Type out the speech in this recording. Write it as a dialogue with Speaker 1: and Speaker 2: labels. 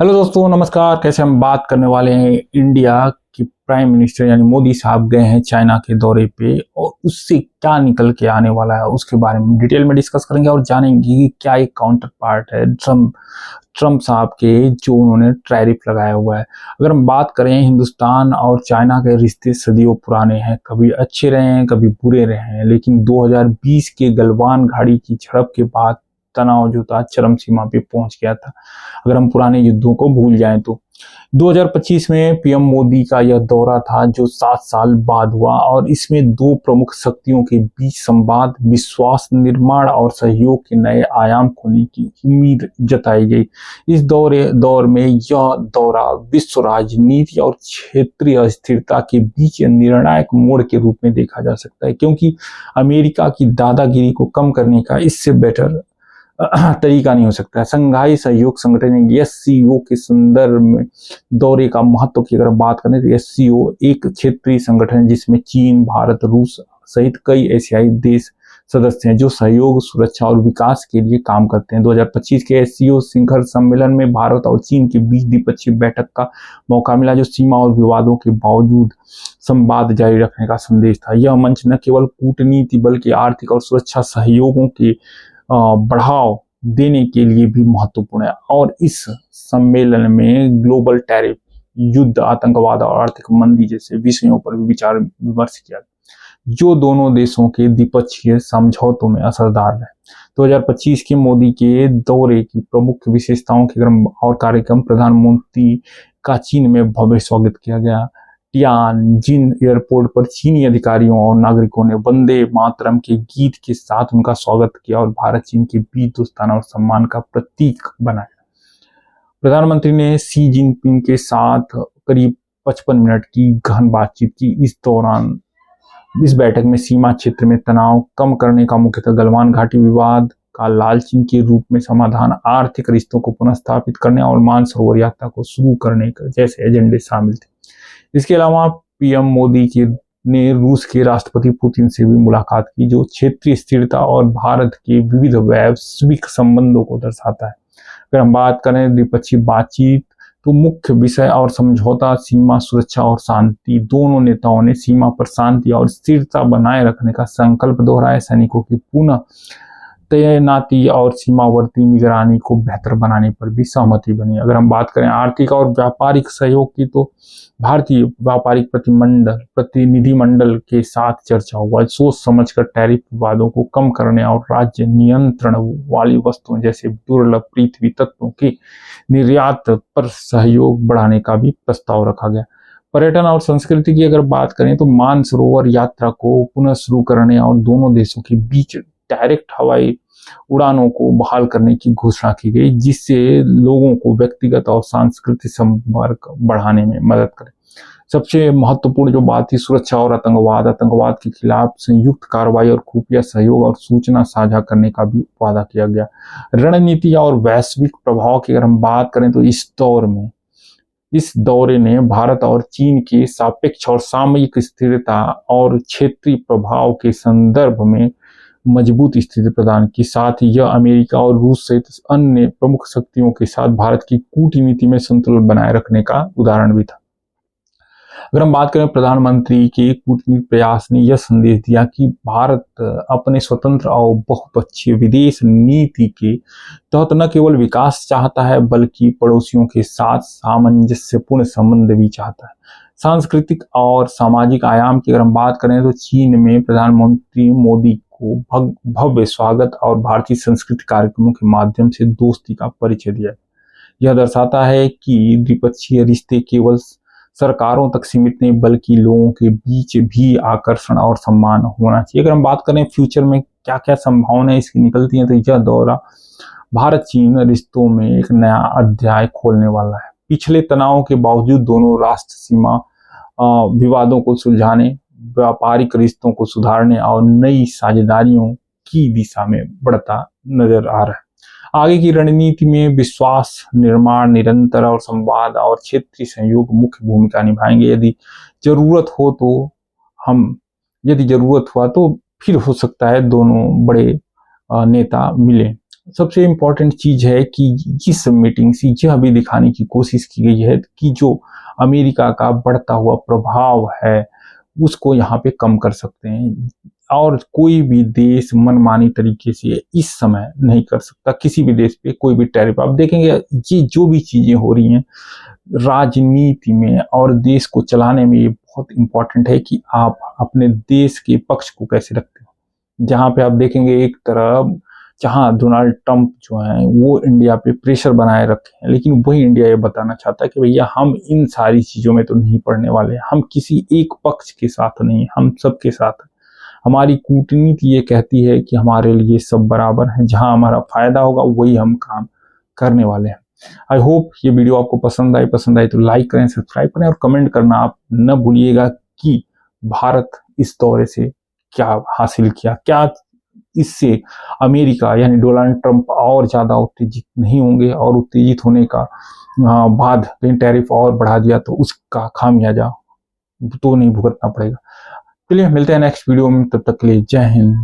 Speaker 1: Hello दोस्तों, नमस्कार। कैसे हम बात करने वाले हैं इंडिया की प्राइम मिनिस्टर यानी मोदी साहब गए हैं चाइना के दौरे पे और उससे क्या निकल के आने वाला है उसके बारे में डिटेल में डिस्कस करेंगे और जानेंगे कि क्या एक काउंटर पार्ट है ट्रम्प साहब के जो उन्होंने टैरिफ लगाया हुआ है। अगर हम बात करें, हिंदुस्तान और चाइना के रिश्ते सदियों पुराने हैं, कभी अच्छे रहे हैं कभी बुरे रहे हैं, लेकिन 2020 के गलवान घाटी की झड़प के बाद तनाव जो था चरम सीमा पे पहुंच गया था। अगर हम पुराने युद्धों को भूल जाएं तो 2025 में पीएम मोदी का यह दौरा था जो 7 साल बाद हुआ और इसमें दो प्रमुख शक्तियों के बीच संवाद, विश्वास निर्माण और सहयोग के नए आयाम खोलने की उम्मीद जताई गई। इस दौर में यह दौरा विश्व राजनीति और क्षेत्रीय अस्थिरता के बीच निर्णायक मोड़ के रूप में देखा जा सकता है, क्योंकि अमेरिका की दादागिरी को कम करने का इससे बेटर तरीका नहीं हो सकता है। संघाई सहयोग संगठन एससीओ के संदर्भ में दौरे का महत्व की अगर बात करें तो एससीओ एक क्षेत्रीय संगठन है जिसमें चीन, भारत, रूस सहित कई एशियाई देश सदस्य हैं जो सहयोग, सुरक्षा और विकास के लिए काम करते हैं। 2025 के एससीओ शिखर सम्मेलन में भारत और चीन के बीच द्विपक्षीय बैठक का मौका मिला जो सीमा और विवादों के बावजूद संवाद जारी रखने का संदेश था। यह मंच न केवल कूटनीति बल्कि आर्थिक और सुरक्षा सहयोगों के बढ़ाव देने के लिए भी महत्वपूर्ण है। और इस सम्मेलन में ग्लोबल टैरिफ, युद्ध, आतंकवाद और आर्थिक मंदी जैसे विषयों पर भी विचार विमर्श किया जो दोनों देशों के द्विपक्षीय समझौतों में असरदार रहे। 2025 के मोदी के दौरे की प्रमुख विशेषताओं के क्रम और कार्यक्रम: प्रधानमंत्री का चीन में भव्य स्वागत किया गया। टियानजिन एयरपोर्ट पर चीनी अधिकारियों और नागरिकों ने वंदे मातरम के गीत के साथ उनका स्वागत किया और भारत चीन के बीच दोस्ताना और सम्मान का प्रतीक बनाया। प्रधानमंत्री ने शी जिनपिंग के साथ करीब 55 मिनट की गहन बातचीत की। इस बैठक में सीमा क्षेत्र में तनाव कम करने का, मुख्यतः गलवान घाटी विवाद का लाल चीन के रूप में समाधान, आर्थिक रिश्तों को पुनर्स्थापित करने और मानसरोवर यात्रा को शुरू करने जैसे एजेंडे शामिल थे। इसके अलावा पीएम मोदी ने रूस के राष्ट्रपति पुतिन से भी मुलाकात की जो क्षेत्रीय स्थिरता और भारत के विविध वैश्विक संबंधों को दर्शाता है। अगर हम बात करें द्विपक्षीय बातचीत तो मुख्य विषय और समझौता सीमा सुरक्षा और शांति। दोनों नेताओं ने सीमा पर शांति और स्थिरता बनाए रखने का संकल्प दोहराया। सैनिकों की पुनः तैनाती और सीमावर्ती निगरानी को बेहतर बनाने पर भी सहमति बनी। अगर हम बात करें आर्थिक और व्यापारिक सहयोग की तो भारतीय व्यापारिक प्रतिनिधिमंडल के साथ चर्चा हुआ। सोच समझकर टैरिफ विवादों को कम करने और राज्य नियंत्रण वाली वस्तुओं जैसे दुर्लभ पृथ्वी तत्वों के निर्यात पर सहयोग बढ़ाने का भी प्रस्ताव रखा गया। पर्यटन और संस्कृति की अगर बात करें तो मानसरोवर यात्रा को पुनः शुरू करने और दोनों देशों के बीच डायरेक्ट हवाई उड़ानों को बहाल करने की घोषणा की गई जिससे लोगों को व्यक्तिगत और सांस्कृतिक संपर्क बढ़ाने में मदद करे। सबसे महत्वपूर्ण जो बात थी सुरक्षा और आतंकवाद के खिलाफ संयुक्त कार्रवाई और खुफिया सहयोग और सूचना साझा करने का भी वादा किया गया। रणनीति और वैश्विक प्रभाव की अगर हम बात करें तो इस दौरे ने भारत और चीन के सापेक्ष और सामयिक स्थिरता और क्षेत्रीय प्रभाव के संदर्भ में मजबूत स्थिति प्रदान की। साथ ही यह अमेरिका और रूस सहित अन्य प्रमुख शक्तियों के साथ भारत की कूटनीति में संतुलन बनाए रखने का उदाहरण भी था। अगर हम बात करें प्रधानमंत्री के कूटनीतिक प्रयास ने यह संदेश दिया कि भारत अपने स्वतंत्र और बहुपक्षीय विदेश नीति के तहत न केवल विकास चाहता है बल्कि पड़ोसियों के साथ सामंजस्यपूर्ण संबंध भी चाहता है। सांस्कृतिक और सामाजिक आयाम की अगर हम बात करें तो चीन में प्रधानमंत्री मोदी को भव्य स्वागत और भारतीय संस्कृति कार्यक्रमों के माध्यम से दोस्ती का परिचय दिया। यह दर्शाता है कि द्विपक्षीय रिश्ते केवल सरकारों तक सीमित नहीं बल्कि लोगों के बीच भी आकर्षण और सम्मान होना चाहिए। अगर हम बात करें फ्यूचर में क्या क्या संभावनाएं इसकी निकलती हैं तो यह दौरा भारत चीन रिश्तों में एक नया अध्याय खोलने वाला है। पिछले तनावों के बावजूद दोनों राष्ट्र सीमा विवादों को सुलझाने, व्यापारिक रिश्तों को सुधारने और नई साझेदारियों की दिशा में बढ़ता नजर आ रहा है। आगे की रणनीति में विश्वास निर्माण, निरंतर और संवाद और क्षेत्रीय सहयोग मुख्य भूमिका निभाएंगे। यदि जरूरत हुआ तो फिर हो सकता है दोनों बड़े नेता मिले सबसे इम्पोर्टेंट चीज है कि इस मीटिंग से यह भी दिखाने की कोशिश की गई है कि जो अमेरिका का बढ़ता हुआ प्रभाव है उसको यहाँ पे कम कर सकते हैं, और कोई भी देश मनमानी तरीके से इस समय नहीं कर सकता किसी भी देश पे कोई भी टैरिफ। आप देखेंगे ये जो भी चीजें हो रही हैं राजनीति में और देश को चलाने में, ये बहुत इंपॉर्टेंट है कि आप अपने देश के पक्ष को कैसे रखते हो। जहां पे आप देखेंगे एक तरफ जहां डोनाल्ड ट्रंप जो है वो इंडिया पे प्रेशर बनाए रखे हैं, लेकिन वही इंडिया ये बताना चाहता है कि भैया हम इन सारी चीजों में तो नहीं पड़ने वाले, हम किसी एक पक्ष के साथ नहीं, हम सबके साथ हैं। हमारी कूटनीति ये कहती है कि हमारे लिए सब बराबर हैं, जहां हमारा फायदा होगा वही हम काम करने वाले हैं। आई होप ये वीडियो आपको पसंद आई तो लाइक करें, सब्सक्राइब करें और कमेंट करना आप न भूलिएगा कि भारत इस दौरे से क्या हासिल किया, क्या इससे अमेरिका यानी डोनाल्ड ट्रंप और ज्यादा उत्तेजित नहीं होंगे, और उत्तेजित होने का बाद कहीं टैरिफ और बढ़ा दिया तो उसका खामियाजा तो नहीं भुगतना पड़ेगा। चलिए मिलते हैं नेक्स्ट वीडियो में, तब तक के लिए जय हिंद।